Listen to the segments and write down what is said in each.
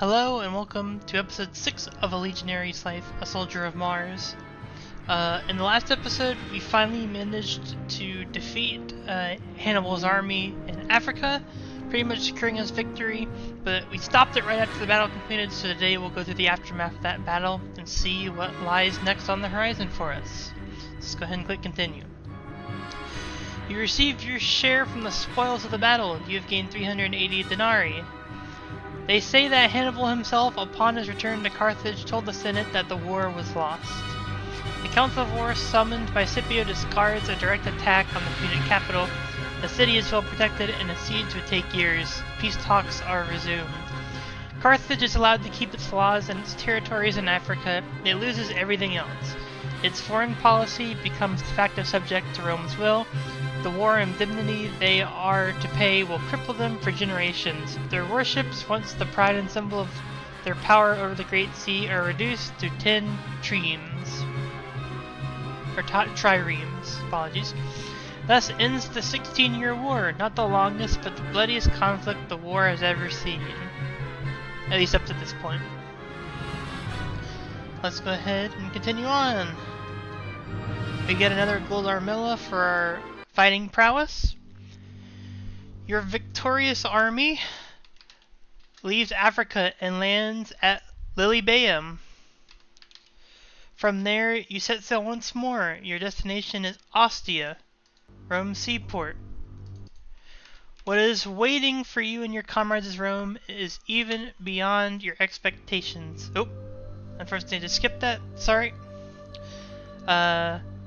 Hello and welcome to episode 6 of A Legionary's Life, A Soldier of Mars. In the last episode, we finally managed to defeat Hannibal's army in Africa, pretty much securing his victory, but we stopped it right after the battle completed, so today we'll go through the aftermath of that battle and see what lies next on the horizon for us. Let's go ahead and click continue. You received your share from the spoils of the battle. You have gained 380 denarii. They say that Hannibal himself, upon his return to Carthage, told the Senate that the war was lost. The Council of War summoned by Scipio discards a direct attack on the Punic capital. The city is well protected and a siege would take years. Peace talks are resumed. Carthage is allowed to keep its laws and its territories in Africa. It loses everything else. Its foreign policy becomes de facto subject to Rome's will. The war indemnity they are to pay will cripple them for generations. Their warships, once the pride and symbol of their power over the Great Sea, are reduced to 10 triremes. Apologies. Thus ends the 16-year war, not the longest, but the bloodiest conflict the war has ever seen. At least up to this point. Let's go ahead and continue on. We get another gold armilla for our fighting prowess. Your victorious army leaves Africa and lands at Lilybaeum. From there, you set sail once more. Your destination is Ostia, Rome's seaport. What is waiting for you and your comrades at Rome is even beyond your expectations. Oh, unfortunately, I just skipped that. Sorry.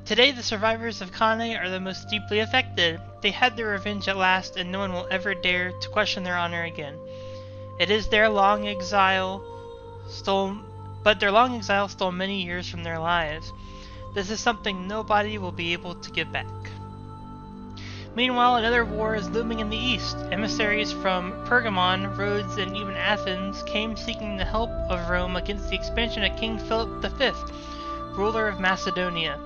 Today, the survivors of Cannae are the most deeply affected. They had their revenge at last, and no one will ever dare to question their honor again. It is their long exile stole many years from their lives. This is something nobody will be able to give back. Meanwhile, another war is looming in the east. Emissaries from Pergamon, Rhodes, and even Athens came seeking the help of Rome against the expansion of King Philip V, ruler of Macedonia,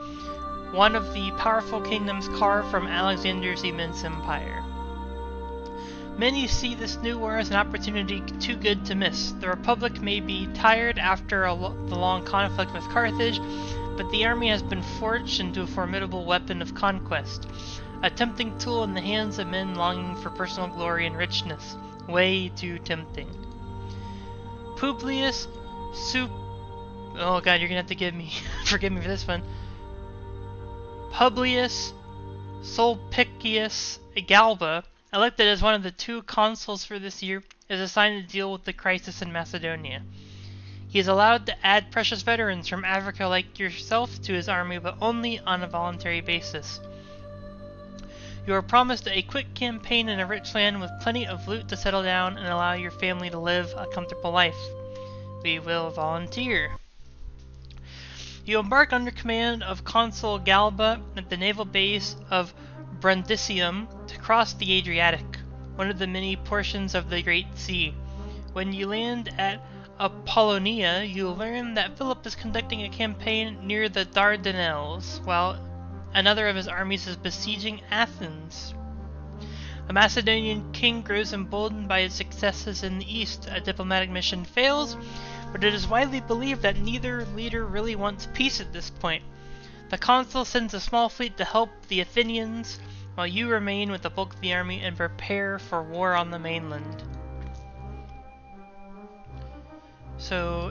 one of the powerful kingdoms carved from Alexander's immense empire. Many see this new war as an opportunity too good to miss. The Republic may be tired after the long conflict with Carthage, but the army has been forged into a formidable weapon of conquest, a tempting tool in the hands of men longing for personal glory and richness. Way too tempting. Publius oh god, you're gonna have to forgive me for this one. Publius Sulpicius Galba, elected as one of the 2 consuls for this year, is assigned to deal with the crisis in Macedonia. He is allowed to add precious veterans from Africa like yourself to his army, but only on a voluntary basis. You are promised a quick campaign in a rich land with plenty of loot to settle down and allow your family to live a comfortable life. We will volunteer. You embark under command of Consul Galba at the naval base of Brundisium to cross the Adriatic, one of the many portions of the Great Sea. When you land at Apollonia, you learn that Philip is conducting a campaign near the Dardanelles, while another of his armies is besieging Athens. The Macedonian king grows emboldened by his successes in the east. A diplomatic mission fails, but it is widely believed that neither leader really wants peace at this point. The consul sends a small fleet to help the Athenians, while you remain with the bulk of the army and prepare for war on the mainland. So,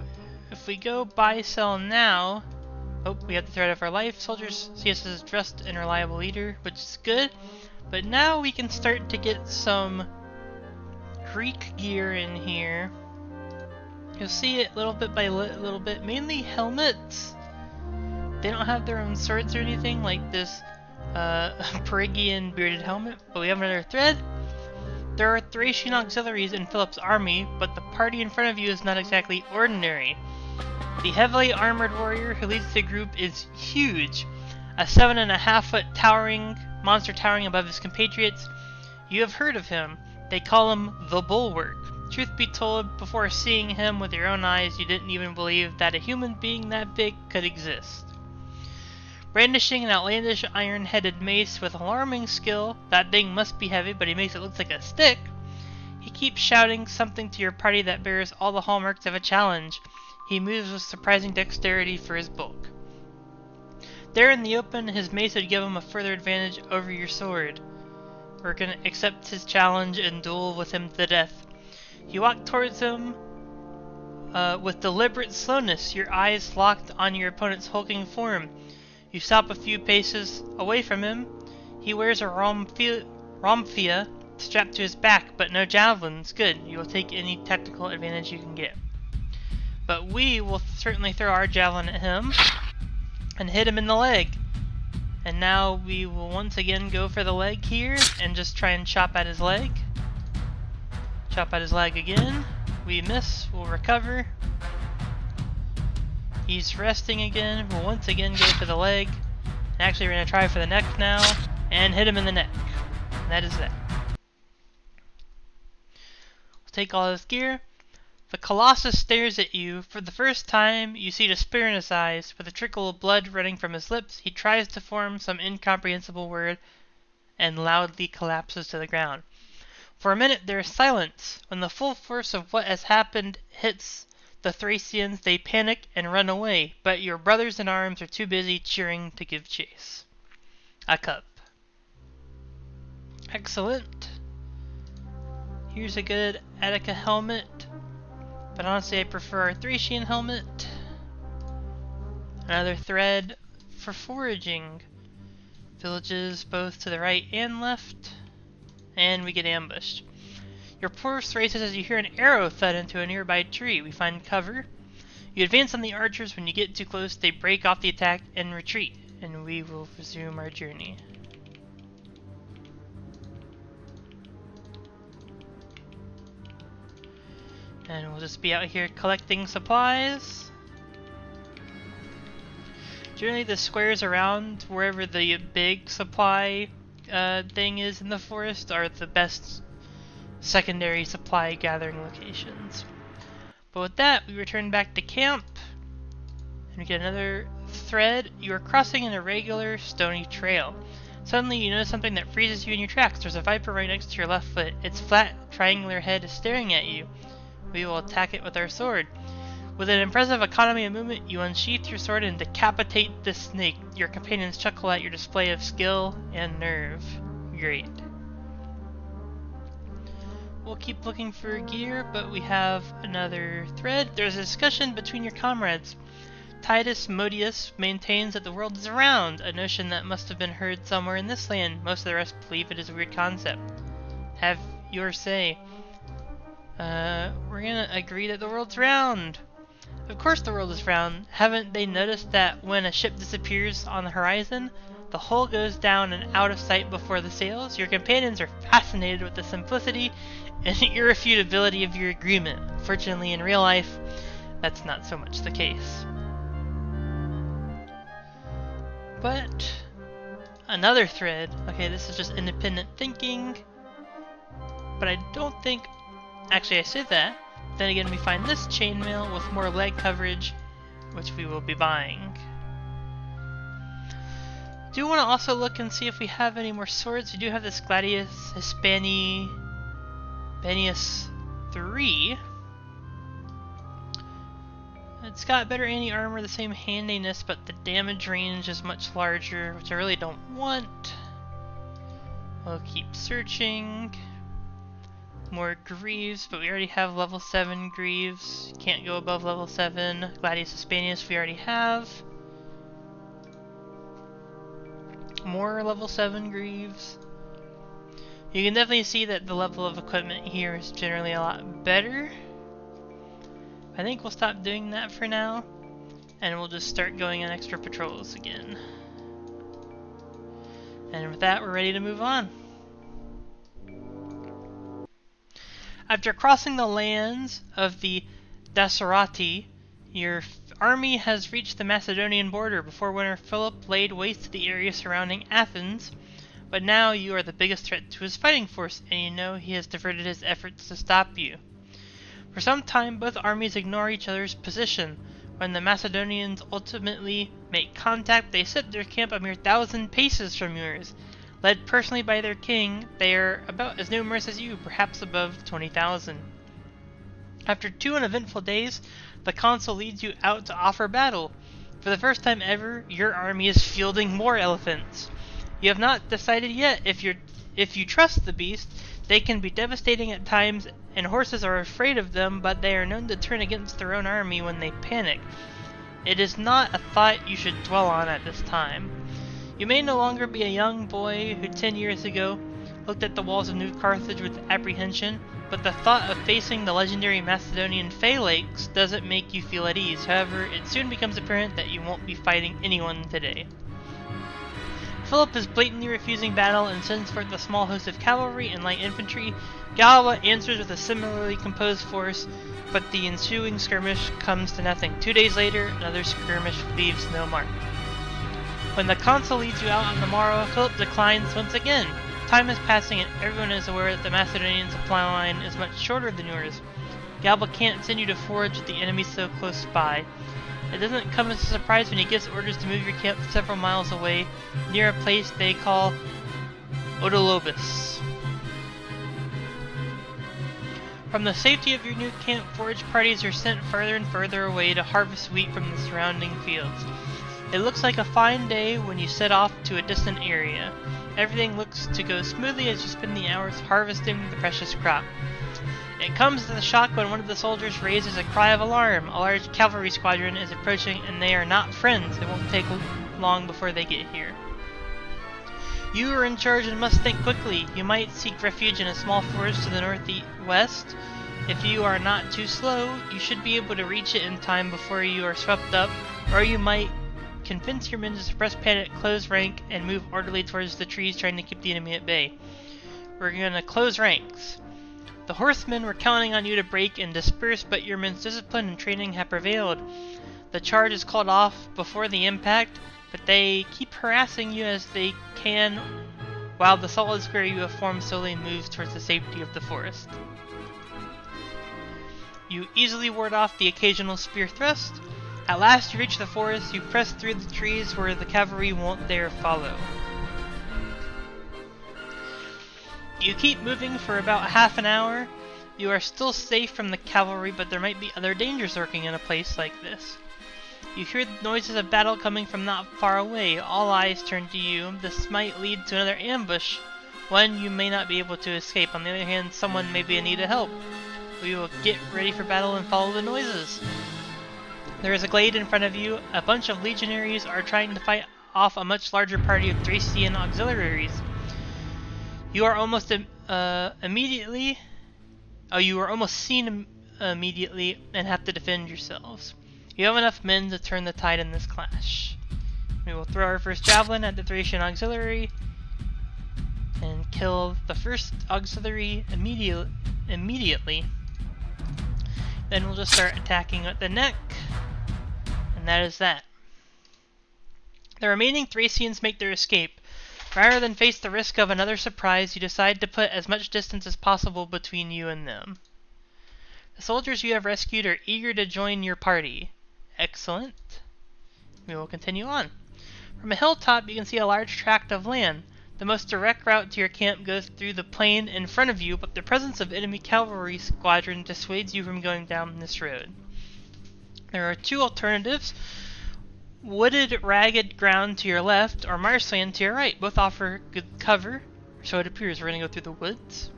if we go buy sell now, we have the threat of our life. Soldiers see us as a trusted and reliable leader, which is good. But now we can start to get some Greek gear in here. You'll see it little bit by little bit, mainly helmets. They don't have their own swords or anything like this Perigian bearded helmet, but we have another thread. There are Thracian auxiliaries in Philip's army, but the party in front of you is not exactly ordinary. The heavily armored warrior who leads the group is huge, a 7.5-foot monster towering above his compatriots. You have heard of him. They call him the Bulwark. Truth be told, before seeing him with your own eyes, you didn't even believe that a human being that big could exist. Brandishing an outlandish iron-headed mace with alarming skill, that thing must be heavy, but he makes it look like a stick, he keep shouting something to your party that bears all the hallmarks of a challenge. He moves with surprising dexterity for his bulk. There in the open, his mace would give him a further advantage over your sword. We're gonna accept his challenge and duel with him to the death. You walk towards him with deliberate slowness, your eyes locked on your opponent's hulking form. You stop a few paces away from him. He wears a Romphia strapped to his back, but no javelins. Good, you will take any tactical advantage you can get. But we will certainly throw our javelin at him and hit him in the leg. And now we will once again go for the leg here and just try and chop at his leg. Chop at his leg again. We miss, we'll recover. He's resting again, we'll once again go for the leg. And actually we're going to try for the neck now and hit him in the neck. And that is that. We'll take all his gear. The Colossus stares at you. For the first time, you see despair in his eyes. With a trickle of blood running from his lips, he tries to form some incomprehensible word and loudly collapses to the ground. For a minute, there is silence. When the full force of what has happened hits the Thracians, they panic and run away, but your brothers in arms are too busy cheering to give chase. A cup. Excellent. Here's a good Attica helmet. But honestly, I prefer our Thracian helmet. Another thread for foraging. Villages both to the right and left. And we get ambushed. Your pulse races as you hear an arrow thud into a nearby tree. We find cover. You advance on the archers. When you get too close, they break off the attack and retreat. And we will resume our journey. And we'll just be out here collecting supplies. Generally the squares around wherever the big supply thing is in the forest are the best secondary supply gathering locations. But with that, we return back to camp. And we get another thread. You are crossing an irregular stony trail. Suddenly you notice something that freezes you in your tracks. There's a viper right next to your left foot. Its flat, triangular head is staring at you. We will attack it with our sword. With an impressive economy of movement, you unsheath your sword and decapitate the snake. Your companions chuckle at your display of skill and nerve. Great. We'll keep looking for gear, but we have another thread. There's a discussion between your comrades. Titus Modius maintains that the world is round, a notion that must have been heard somewhere in this land. Most of the rest believe it is a weird concept. Have your say. We're gonna agree that the world's round. Of course the world is round. Haven't they noticed that when a ship disappears on the horizon, the hull goes down and out of sight before the sails? Your companions are fascinated with the simplicity and irrefutability of your agreement. Fortunately, in real life, that's not so much the case. But another thread. Okay, this is just independent thinking. But I don't think... Actually, I said that. Then again, we find this chainmail with more leg coverage, which we will be buying. Do want to also look and see if we have any more swords. We do have this Gladius Hispanius 3. It's got better anti-armor, the same handiness, but the damage range is much larger, which I really don't want. We'll keep searching. More Greaves, but we already have level 7 Greaves. Can't go above level 7. Gladius Hispanius we already have. More level 7 Greaves. You can definitely see that the level of equipment here is generally a lot better. I think we'll stop doing that for now, and we'll just start going on extra patrols again. And with that, we're ready to move on. After crossing the lands of the Dacerati, your army has reached the Macedonian border before winter Philip laid waste to the area surrounding Athens, but now you are the biggest threat to his fighting force, and you know he has diverted his efforts to stop you. For some time, both armies ignore each other's position. When the Macedonians ultimately make contact, they set their camp a mere 1,000 paces from yours. Led personally by their king, they are about as numerous as you, perhaps above 20,000. After 2 uneventful days, the consul leads you out to offer battle. For the first time ever, your army is fielding more elephants. You have not decided yet if you trust the beast. They can be devastating at times, and horses are afraid of them, but they are known to turn against their own army when they panic. It is not a thought you should dwell on at this time. You may no longer be a young boy who 10 years ago looked at the walls of New Carthage with apprehension, but the thought of facing the legendary Macedonian phalanx doesn't make you feel at ease. However, it soon becomes apparent that you won't be fighting anyone today. Philip is blatantly refusing battle and sends forth a small host of cavalry and light infantry. Galba answers with a similarly composed force, but the ensuing skirmish comes to nothing. 2 days later, another skirmish leaves no mark. When the consul leads you out on the morrow, Philip declines once again. Time is passing and everyone is aware that the Macedonian supply line is much shorter than yours. Galba can't send you to forage with the enemy so close by. It doesn't come as a surprise when he gives orders to move your camp several miles away, near a place they call Odolobus. From the safety of your new camp, forage parties are sent further and further away to harvest wheat from the surrounding fields. It looks like a fine day when you set off to a distant area. Everything looks to go smoothly as you spend the hours harvesting the precious crop. It comes as a shock when one of the soldiers raises a cry of alarm. A large cavalry squadron is approaching and they are not friends. It won't take long before they get here. You are in charge and must think quickly. You might seek refuge in a small forest to the northwest. If you are not too slow, you should be able to reach it in time before you are swept up, or you might convince your men to suppress panic, close rank, and move orderly towards the trees trying to keep the enemy at bay. We're going to close ranks. The horsemen were counting on you to break and disperse, but your men's discipline and training have prevailed. The charge is called off before the impact, but they keep harassing you as they can, while the solid square you have formed slowly moves towards the safety of the forest. You easily ward off the occasional spear thrust. At last you reach the forest. You press through the trees where the cavalry won't dare follow. You keep moving for about half an hour. You are still safe from the cavalry, but there might be other dangers lurking in a place like this. You hear the noises of battle coming from not far away. All eyes turn to you. This might lead to another ambush. One you may not be able to escape. On the other hand, someone may be in need of help. We will get ready for battle and follow the noises. There is a glade in front of you. A bunch of legionaries are trying to fight off a much larger party of Thracian auxiliaries. You are almost seen immediately and have to defend yourselves. You have enough men to turn the tide in this clash. We will throw our first javelin at the Thracian auxiliary and kill the first auxiliary immediately. Then we'll just start attacking at the neck, and that is that. The remaining Thracians make their escape. Rather than face the risk of another surprise, you decide to put as much distance as possible between you and them. The soldiers you have rescued are eager to join your party. Excellent. We will continue on. From a hilltop you can see a large tract of land. The most direct route to your camp goes through the plain in front of you, but the presence of enemy cavalry squadron dissuades you from going down this road. There are two alternatives: wooded, ragged ground to your left, or marshland to your right. Both offer good cover, so it appears. We're going to go through the woods.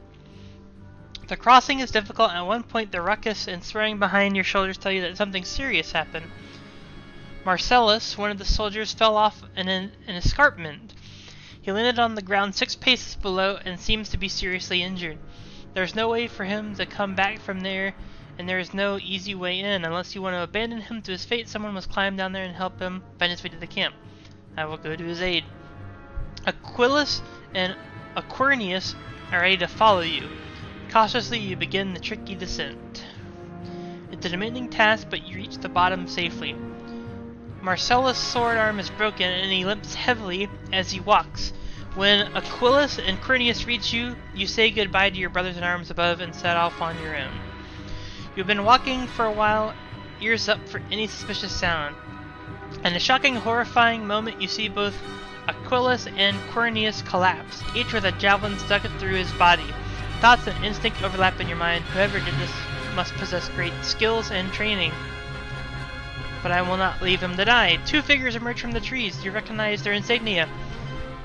The crossing is difficult. At one point, the ruckus and swearing behind your shoulders tell you that something serious happened. Marcellus, one of the soldiers, fell off an escarpment. He landed on the ground 6 paces below and seems to be seriously injured. There's no way for him to come back from there, and there is no easy way in. Unless you want to abandon him to his fate, someone must climb down there and help him find his way to the camp. I will go to his aid. Aquilus and Aquirnius are ready to follow you. Cautiously, you begin the tricky descent. It's a demanding task, but you reach the bottom safely. Marcellus' sword arm is broken, and he limps heavily as he walks. When Aquilus and Quirinius reach you, you say goodbye to your brothers in arms above and set off on your own. You've been walking for a while, ears up for any suspicious sound. In a shocking, horrifying moment, you see both Aquilus and Corneus collapse, each with a javelin stuck through his body. Thoughts and instinct overlap in your mind. Whoever did this must possess great skills and training. But I will not leave him to die. Two figures emerge from the trees. You recognize their insignia.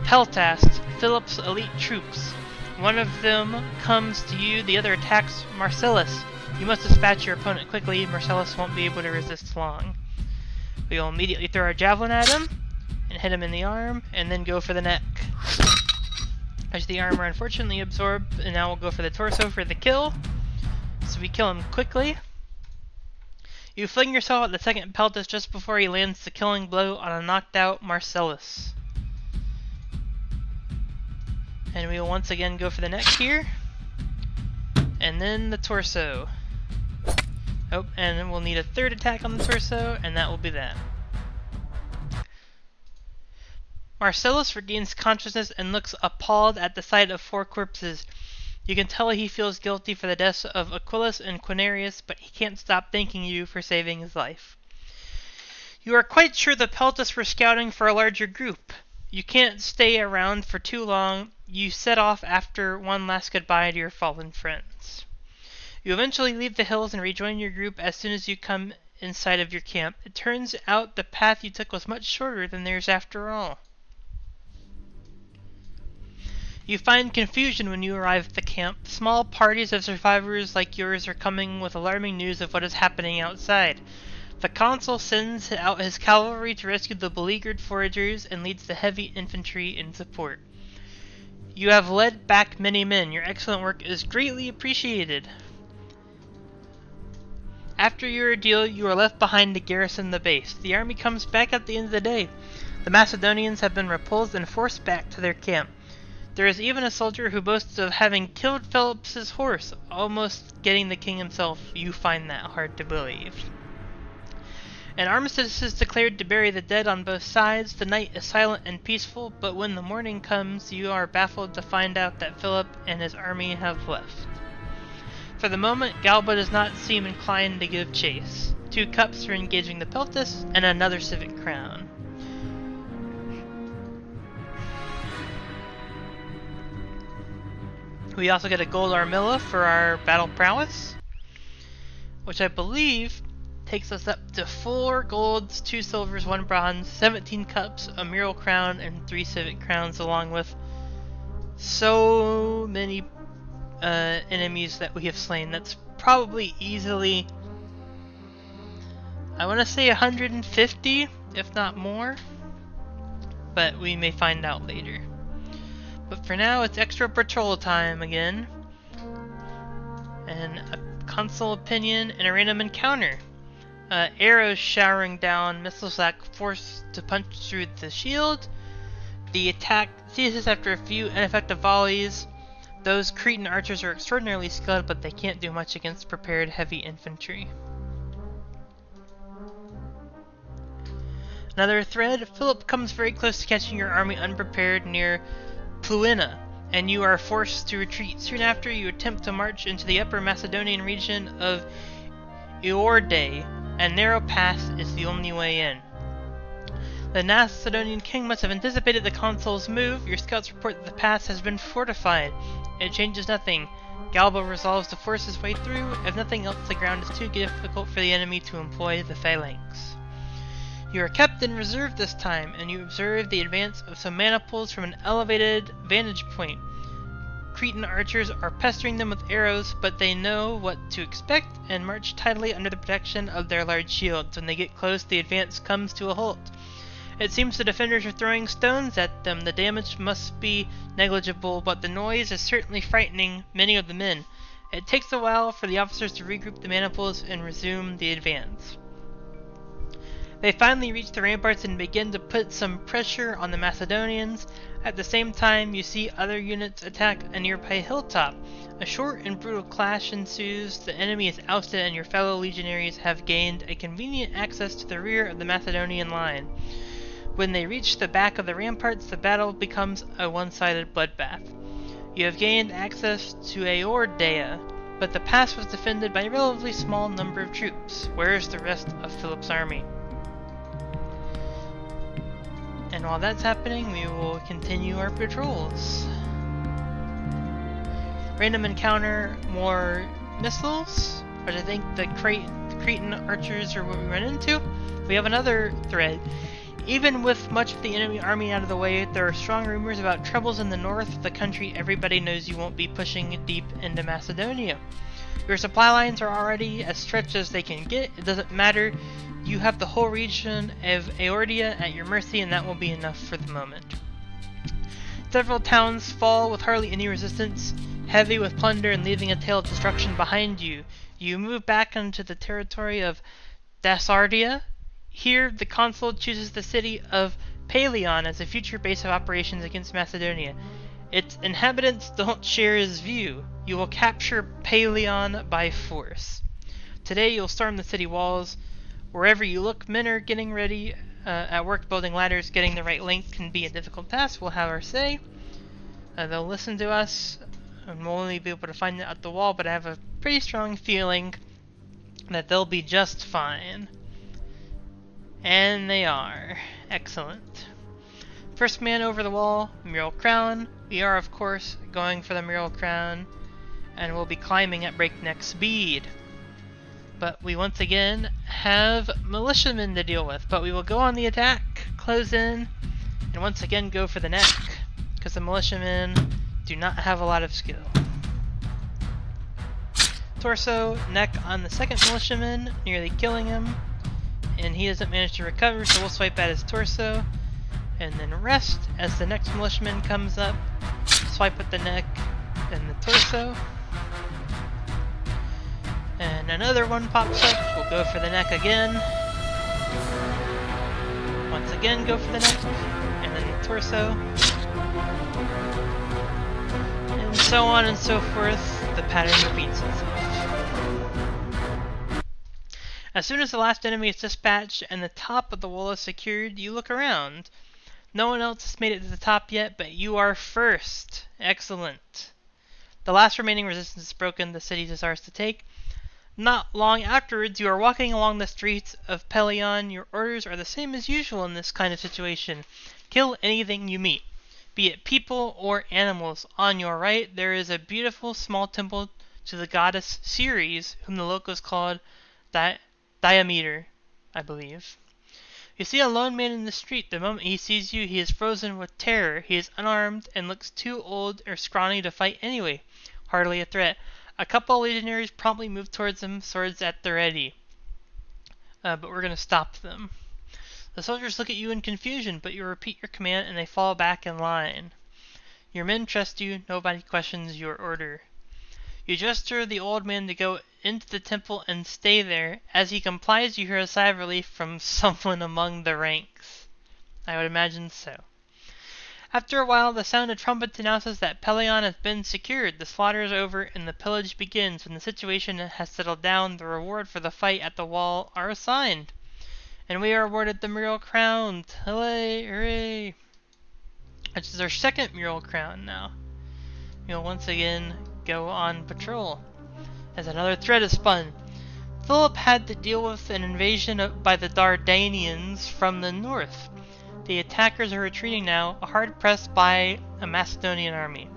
Peltast, Philip's elite troops. One of them comes to you, the other attacks Marcellus. You must dispatch your opponent quickly. Marcellus won't be able to resist long. We will immediately throw our javelin at him and hit him in the arm, and then go for the neck. As the armor unfortunately absorbed, and now we'll go for the torso for the kill. So we kill him quickly. You fling yourself at the second Peltas just before he lands the killing blow on a knocked out Marcellus. And we will once again go for the neck here. And then the torso. Oh, and then we'll need a third attack on the torso, and that will be that. Marcellus regains consciousness and looks appalled at the sight of 4 corpses. You can tell he feels guilty for the deaths of Aquilus and Quinarius, but he can't stop thanking you for saving his life. You are quite sure the Peltas were scouting for a larger group. You can't stay around for too long. You set off after one last goodbye to your fallen friends. You eventually leave the hills and rejoin your group as soon as you come in sight of your camp. It turns out the path you took was much shorter than theirs after all. You find confusion when you arrive at the camp. Small parties of survivors like yours are coming with alarming news of what is happening outside. The consul sends out his cavalry to rescue the beleaguered foragers and leads the heavy infantry in support. You have led back many men. Your excellent work is greatly appreciated. After your ordeal, you are left behind to garrison the base. The army comes back at the end of the day. The Macedonians have been repulsed and forced back to their camp. There is even a soldier who boasts of having killed Philip's horse, almost getting the king himself. You find that hard to believe. An armistice is declared to bury the dead on both sides. The night is silent and peaceful, but when the morning comes, you are baffled to find out that Philip and his army have left. For the moment, Galba does not seem inclined to give chase. 2 cups for engaging the Peltas, and another civic crown. We also get a gold armilla for our battle prowess, which I believe takes us up to 4 golds, 2 silvers, 1 bronze, 17 cups, a mural crown, and 3 civic crowns, along with so many enemies that we have slain. That's probably easily, I want to say 150, if not more, but we may find out later. But for now, it's extra patrol time again, and a consul opinion and a random encounter. Arrows showering down, missiles that force to punch through the shield. The attack ceases after a few ineffective volleys. Those Cretan archers are extraordinarily skilled, but they can't do much against prepared heavy infantry. Another thread. Philip comes very close to catching your army unprepared near Pluina, and you are forced to retreat. Soon after, you attempt to march into the upper Macedonian region of Eorde. A narrow pass is the only way in. The Macedonian king must have anticipated the consul's move. Your scouts report that the pass has been fortified. It changes nothing. Galba resolves to force his way through. If nothing else, the ground is too difficult for the enemy to employ the phalanx. You are kept in reserve this time, and you observe the advance of some maniples from an elevated vantage point. Cretan archers are pestering them with arrows, but they know what to expect and march tidily under the protection of their large shields. When they get close, the advance comes to a halt. It seems the defenders are throwing stones at them. The damage must be negligible, but the noise is certainly frightening many of the men. It takes a while for the officers to regroup the maniples and resume the advance. They finally reach the ramparts and begin to put some pressure on the Macedonians. At the same time, you see other units attack a nearby hilltop. A short and brutal clash ensues. The enemy is ousted and your fellow legionaries have gained a convenient access to the rear of the Macedonian line. When they reach the back of the ramparts, the battle becomes a one-sided bloodbath. You have gained access to Eordea, but the pass was defended by a relatively small number of troops. Where is the rest of Philip's army? And while that's happening, we will continue our patrols. Random encounter more missiles, but I think the Cretan archers are what we run into. We have another thread. Even with much of the enemy army out of the way, there are strong rumors about troubles in the north of the country. Everybody knows you won't be pushing deep into Macedonia. Your supply lines are already as stretched as they can get. It doesn't matter. You have the whole region of Aordia at your mercy, and that will be enough for the moment. Several towns fall with hardly any resistance, heavy with plunder and leaving a tail of destruction behind you. You move back into the territory of Dasardia. Here, the consul chooses the city of Paleon as a future base of operations against Macedonia. Its inhabitants don't share his view. You will capture Paleon by force. Today, you'll storm the city walls. Wherever you look, men are getting ready at work building ladders. Getting the right length can be a difficult task. We'll have our say. They'll listen to us, and we'll only be able to find it at the wall, but I have a pretty strong feeling that they'll be just fine. And they are. Excellent. First man over the wall, Mural Crown. We are, of course, going for the Mural Crown, and we'll be climbing at breakneck speed. But we once again have militiamen to deal with, but we will go on the attack, close in, and once again go for the neck, because the militiamen do not have a lot of skill. Torso, neck on the second militiaman, nearly killing him, and he doesn't manage to recover, so we'll swipe at his torso, and then rest as the next militiaman comes up, swipe at the neck and the torso. And another one pops up, we'll go for the neck again. Once again go for the neck, and then the torso. And so on and so forth, the pattern repeats itself. As soon as the last enemy is dispatched and the top of the wall is secured, you look around. No one else has made it to the top yet, but you are first. Excellent. The last remaining resistance is broken, the city is ours to take. Not long afterwards, you are walking along the streets of Pelion. Your orders are the same as usual in this kind of situation. Kill anything you meet, be it people or animals. On your right, there is a beautiful small temple to the goddess Ceres, whom the locals called Diameter, I believe. You see a lone man in the street. The moment he sees you, he is frozen with terror. He is unarmed and looks too old or scrawny to fight anyway. Hardly a threat. A couple of legionaries promptly move towards him, swords at the ready. But we're going to stop them. The soldiers look at you in confusion, but you repeat your command and they fall back in line. Your men trust you. Nobody questions your order. You gesture the old man to go into the temple and stay there. As he complies, you hear a sigh of relief from someone among the ranks. I would imagine so. After a while, the sound of trumpets announces that Pelion has been secured. The slaughter is over and the pillage begins. When the situation has settled down, the reward for the fight at the wall are assigned. And we are awarded the Mural Crown. Hooray! Hooray! Which is our second Mural Crown now. We'll once again go on patrol as another thread is spun. Philip had to deal with an invasion by the Dardanians from the north. The attackers are retreating now, hard pressed by a Macedonian army.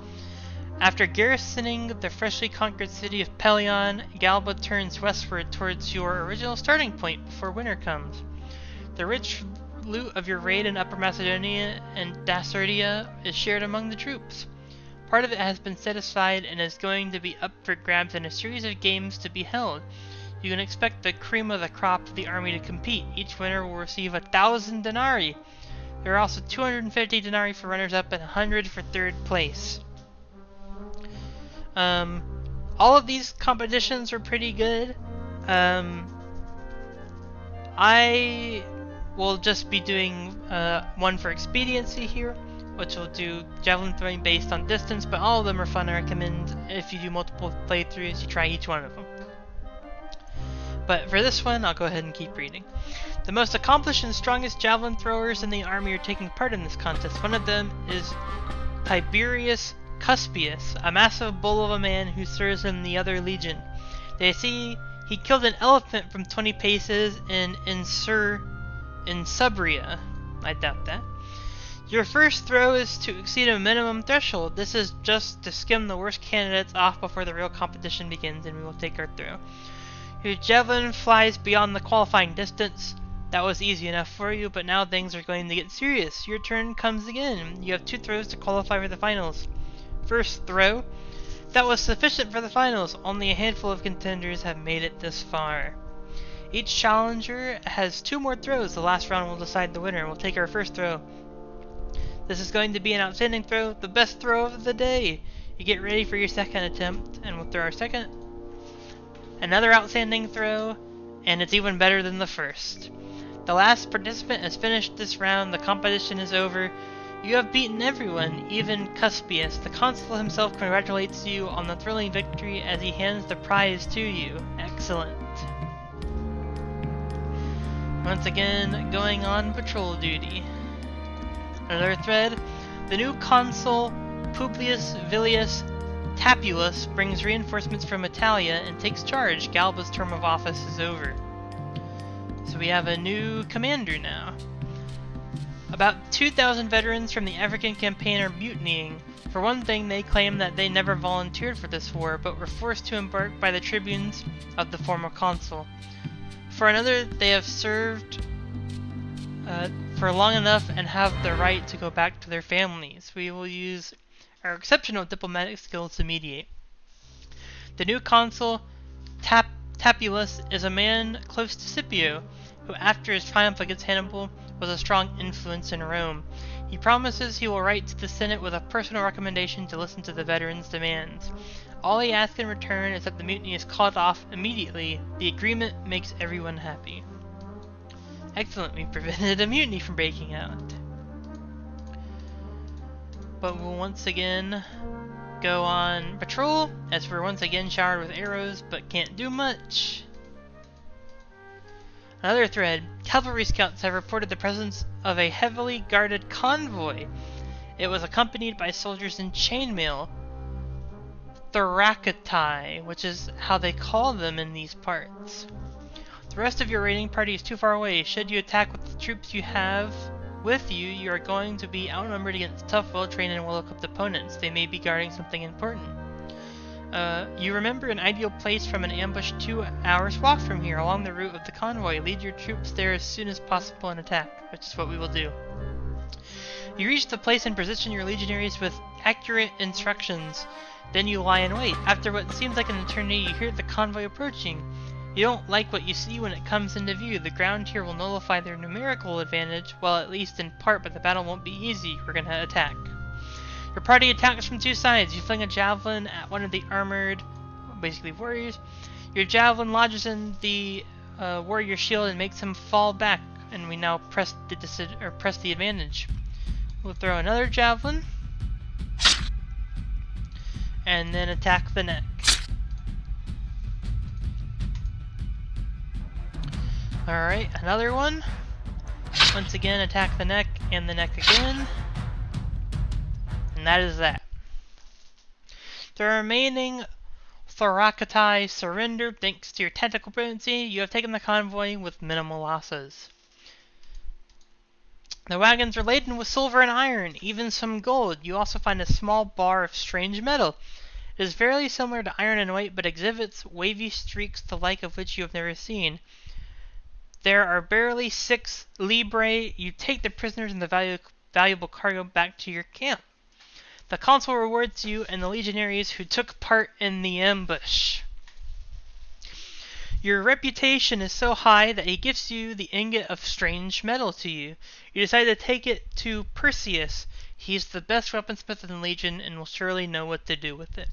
After garrisoning the freshly conquered city of Pelion, Galba turns westward towards your original starting point before winter comes. The rich loot of your raid in Upper Macedonia and Dasardia is shared among the troops. Part of it has been set aside and is going to be up for grabs in a series of games to be held. You can expect the cream of the crop of the army to compete. Each winner will receive 1,000 denarii. There are also 250 denarii for runners-up and 100 for third place. All of these competitions are pretty good. I will just be doing one for expediency here, which will do javelin throwing based on distance, but all of them are fun. I recommend if you do multiple playthroughs, you try each one of them. But for this one, I'll go ahead and keep reading. The most accomplished and strongest javelin throwers in the army are taking part in this contest. One of them is Tiberius Cuspius, a massive bull of a man who serves in the other legion. They say he killed an elephant from 20 paces in Subria. I doubt that. Your first throw is to exceed a minimum threshold. This is just to skim the worst candidates off before the real competition begins, and we will take our throw. Your javelin flies beyond the qualifying distance. That was easy enough for you, but now things are going to get serious. Your turn comes again. You have 2 throws to qualify for the finals. First throw. That was sufficient for the finals. Only a handful of contenders have made it this far. Each challenger has 2 more throws. The last round will decide the winner. We'll take our first throw. This is going to be an outstanding throw, the best throw of the day. You get ready for your second attempt, and we'll throw our second. Another outstanding throw, and it's even better than the first. The last participant has finished this round. The competition is over. You have beaten everyone, even Cuspius. The consul himself congratulates you on the thrilling victory as he hands the prize to you. Excellent. Once again, going on patrol duty. Another thread. The new consul, Publius Villius Tapulus, brings reinforcements from Italia and takes charge. Galba's term of office is over. So we have a new commander now. About 2,000 veterans from the African campaign are mutinying. For one thing, they claim that they never volunteered for this war, but were forced to embark by the tribunes of the former consul. For another, they have served for long enough and have the right to go back to their families. We will use our exceptional diplomatic skills to mediate. The new consul, Tapulus, is a man close to Scipio, who after his triumph against Hannibal was a strong influence in Rome. He promises he will write to the Senate with a personal recommendation to listen to the veterans' demands. All he asks in return is that the mutiny is called off immediately. The agreement makes everyone happy. Excellent, we prevented a mutiny from breaking out. But we'll once again go on patrol, as we're once again showered with arrows, but can't do much. Another thread. Cavalry scouts have reported the presence of a heavily guarded convoy. It was accompanied by soldiers in chainmail, Thoracatai, which is how they call them in these parts. The rest of your raiding party is too far away. Should you attack with the troops you have with you, you are going to be outnumbered against tough, well-trained, and well-equipped opponents. They may be guarding something important. You remember an ideal place from an ambush 2 hours walk from here, along the route of the convoy. Lead your troops there as soon as possible and attack, which is what we will do. You reach the place and position your legionaries with accurate instructions. Then you lie in wait. After what seems like an eternity, you hear the convoy approaching. You don't like what you see when it comes into view. The ground here will nullify their numerical advantage, well, at least in part, but the battle won't be easy. We're gonna attack. Your party attacks from 2 sides. You fling a javelin at one of the armored, basically warriors. Your javelin lodges in the warrior shield and makes him fall back, and we now press the advantage. We'll throw another javelin, and then attack the neck. Alright, another one. Once again, attack the neck and the neck again. And that is that. The remaining Thoracatai surrendered thanks to your tactical brilliancy. You have taken the convoy with minimal losses. The wagons are laden with silver and iron, even some gold. You also find a small bar of strange metal. It is fairly similar to iron in weight, but exhibits wavy streaks the like of which you have never seen. There are barely 6 librae. You take the prisoners and the valuable cargo back to your camp. The consul rewards you and the legionaries who took part in the ambush. Your reputation is so high that he gives you the ingot of strange metal to you. You decide to take it to Perseus. He's the best weaponsmith in the Legion and will surely know what to do with it.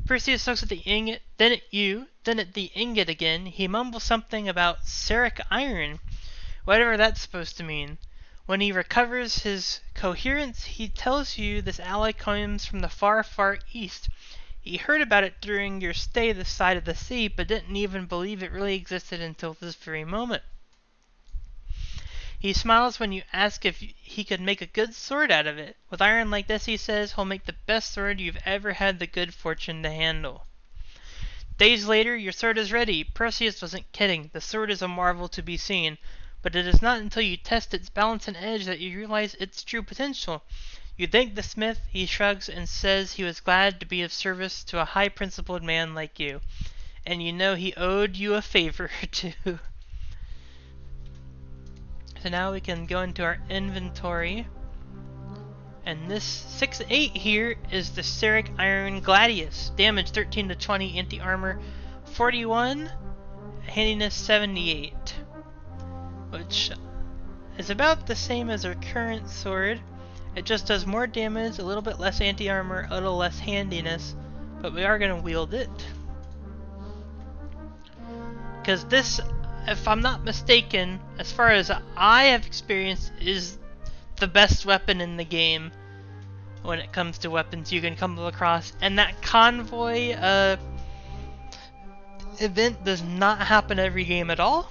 Perseus looks at the ingot, then at you, then at the ingot again. He mumbles something about Seric iron, whatever that's supposed to mean. When he recovers his coherence, he tells you this alloy comes from the far, far east. He heard about it during your stay this side of the sea, but didn't even believe it really existed until this very moment. He smiles when you ask if he could make a good sword out of it. With iron like this, he says, he'll make the best sword you've ever had the good fortune to handle. Days later, your sword is ready. Perseus wasn't kidding. The sword is a marvel to be seen. but it is not until you test its balance and edge that you realize its true potential. You thank the smith, he shrugs and says he was glad to be of service to a high-principled man like you. And you know he owed you a favor too. So now we can go into our inventory. And this 6-8 here is the Ceric Iron Gladius. Damage 13 to 20, anti-armor 41, handiness 78. Which is about the same as our current sword. It just does more damage, a little bit less anti-armor, a little less handiness. But we are going to wield it. Because this, if I'm not mistaken, as far as I have experienced, is the best weapon in the game when it comes to weapons you can come across. And that convoy event does not happen every game at all.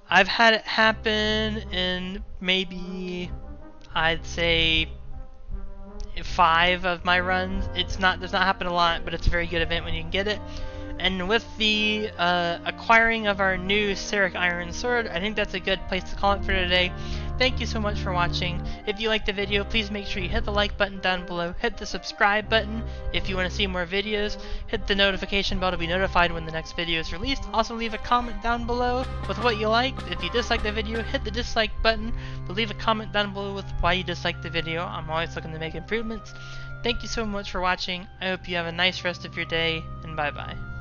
I've had it happen in maybe, I'd say, 5 of my runs. Does not happen a lot, but it's a very good event when you can get it. And with the acquiring of our new Ceric Iron Sword, I think that's a good place to call it for today. Thank you so much for watching. If you liked the video, please make sure you hit the like button down below, hit the subscribe button if you want to see more videos, hit the notification bell to be notified when the next video is released. Also leave a comment down below with what you liked. If you disliked the video, hit the dislike button, but leave a comment down below with why you disliked the video. I'm always looking to make improvements. Thank you so much for watching. I hope you have a nice rest of your day, and bye bye.